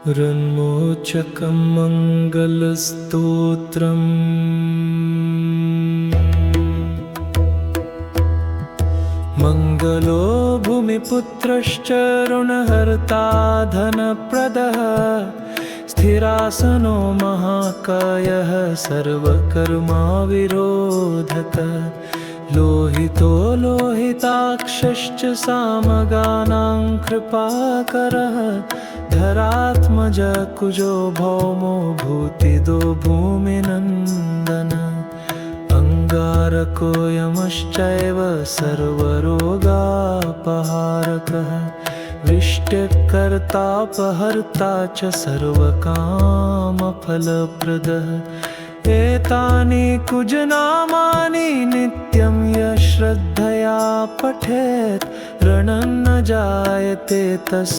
ऋन्मोचकं मङ्गलस्तोत्रम् मङ्गलो भूमिपुत्रश्च ऋणहर्ता धनप्रदः स्थिरासनो महाकायः सर्वकर्माविरोधकः लोहितो लोहिताक्षश्च सामगानां कृपाकरः धरात्मज कुजो भौमो भूतिदो भूमिनन्दन अंगारको यमश्चैव सर्वरोगापहारकः वृष्टिकर्तापहर्ता च सर्वकामफलप्रदः एतानि कुजनामानि नित्यं यः श्रद्धया पठेत् ऋणं न जायते तस्य